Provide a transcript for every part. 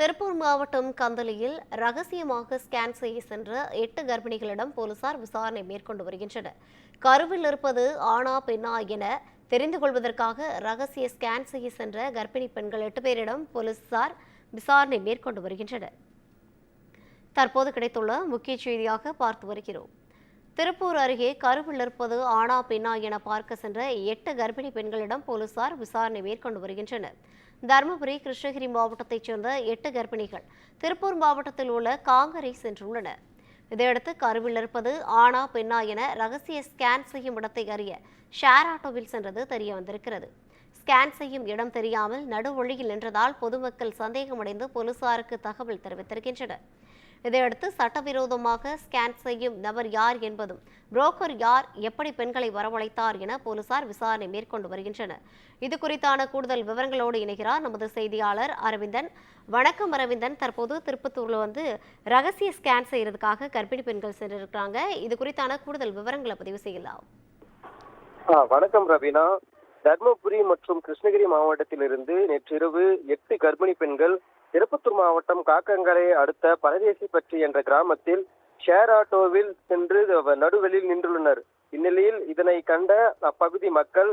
திருப்பூர் மாவட்டம் கந்தளியில் ரகசியமாக ஸ்கேன் செய்ய சென்ற 8 கர்ப்பிணிகளிடம் போலீசார் விசாரணை மேற்கொண்டு வருகின்றனர். கருவில் இருப்பது ஆணா பெண்ணா என தெரிந்து கொள்வதற்காக ரகசிய ஸ்கேன் செய்ய சென்ற கர்ப்பிணி பெண்கள் 8 பேரிடம் போலீசார் விசாரணை மேற்கொண்டு வருகின்றனர். தற்போது கிடைத்துள்ள முக்கிய செய்தியாக பார்த்து வருகிறோம். திருப்பூர் அருகே கருவில் இருப்பது ஆணா பெண்ணா என பார்க்க சென்ற 8 கர்ப்பிணி பெண்களிடம் போலீசார் விசாரணை மேற்கொண்டு வருகின்றனர். தருமபுரி, கிருஷ்ணகிரி மாவட்டத்தைச் சேர்ந்த 8 கர்ப்பிணிகள் திருப்பூர் மாவட்டத்தில் உள்ள காங்கரை சென்றுள்ளனர். இதையடுத்து கருவில் இருப்பது ஆணா பெண்ணா என ரகசிய ஸ்கேன் செய்யும் இடத்தை அறிய ஷேர் ஆட்டோவில் சென்றது தெரிய வந்திருக்கிறது. ஸ்கேன் செய்யும் இடம் தெரியாமல் நடுவழியில் நின்றதால் பொதுமக்கள் சந்தேகமடைந்து போலீசாருக்கு தகவல் தெரிவித்திருக்கின்றனர். இதையடுத்து சட்டவிரோதமாக ஸ்கேன் செய்யும் நபர் யார் என்பதும் புரோக்கர் யார், எப்படி பெண்களை வரவழைத்தார் என போலீசார் விசாரணை மேற்கொண்டு வருகின்றனர். இது குறித்தான கூடுதல் விவரங்களோடு இணைகிறார் நமது செய்தியாளர் அரவிந்தன். வணக்கம் அரவிந்தன். தற்போது திருப்பத்தூர்ல ரகசிய ஸ்கேன் செய்யறதுக்காக கர்ப்பிணி பெண்கள் சென்றிருக்கிறாங்க. இது குறித்தான கூடுதல் விவரங்களை பதிவு செய்யலாம். வணக்கம் ரவீனா. தர்மபுரி மற்றும் கிருஷ்ணகிரி மாவட்டத்திலிருந்து நேற்றிரவு 8 கர்ப்பிணி பெண்கள் திருப்பத்தூர் மாவட்டம் காக்கங்கரை அடுத்த பரதேசிப்பட்டி என்ற கிராமத்தில் ஷேர் ஆட்டோவில் சென்று நடுவெளியில் நின்றுள்ளனர். இந்நிலையில் இதனை கண்ட அப்பகுதி மக்கள்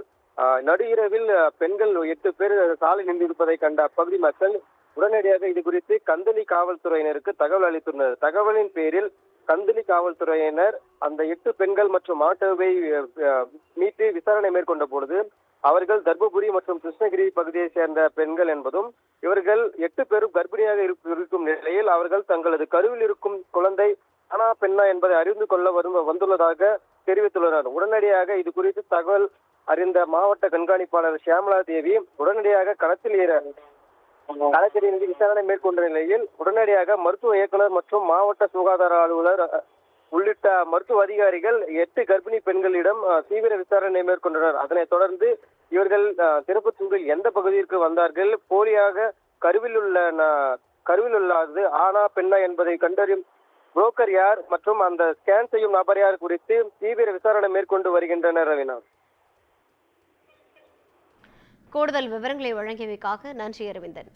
நடு இரவில் பெண்கள் 8 பேர் சாலை நின்றிருப்பதை கண்ட அப்பகுதி மக்கள் உடனடியாக இது குறித்து கந்தளி காவல்துறையினருக்கு தகவல் அளித்துள்ளனர். தகவலின் பேரில் கந்தளி காவல்துறையினர் அந்த 8 பெண்கள் மற்றும் ஆட்டோவை மீட்டு விசாரணை மேற்கொண்ட பொழுது அவர்கள் தர்மபுரி மற்றும் கிருஷ்ணகிரி பகுதியை சேர்ந்த பெண்கள் என்பதும் இவர்கள் 8 பேரும் கர்ப்பிணியாக இருக்கும் நிலையில் அவர்கள் தங்களது கருவில் இருக்கும் குழந்தை ஆனா பெண்ணா என்பதை அறிந்து கொள்ள வந்துள்ளதாக தெரிவித்துள்ளனர். உடனடியாக இது குறித்து தகவல் அறிந்த மாவட்ட கண்காணிப்பாளர் ஷியாமலா தேவி உடனடியாக களத்தில் விசாரணை மேற்கொண்ட நிலையில் உடனடியாக மருத்துவ இயக்குனர் மற்றும் மாவட்ட சுகாதார அலுவலர் உள்ளிட்ட மருத்துவ அதிகாரிகள் 8 கர்ப்பிணி பெண்களிடம் தீவிர விசாரணை மேற்கொண்டனர். அதனைத் தொடர்ந்து இவர்கள் திருப்பத்தூரில் எந்த பகுதிக்கு வந்தார்கள், போலியாக கருவில் உள்ளது ஆனா பெண்ணா என்பதை கண்டறியும் புரோக்கர் யார் மற்றும் அந்த ஸ்கேன் செய்யும் நபர் யார் குறித்து தீவிர விசாரணை மேற்கொண்டு வருகின்றனர். ரவீனா, கூடுதல் விவரங்களை வழங்கியமைக்காக நன்றி அரவிந்தன்.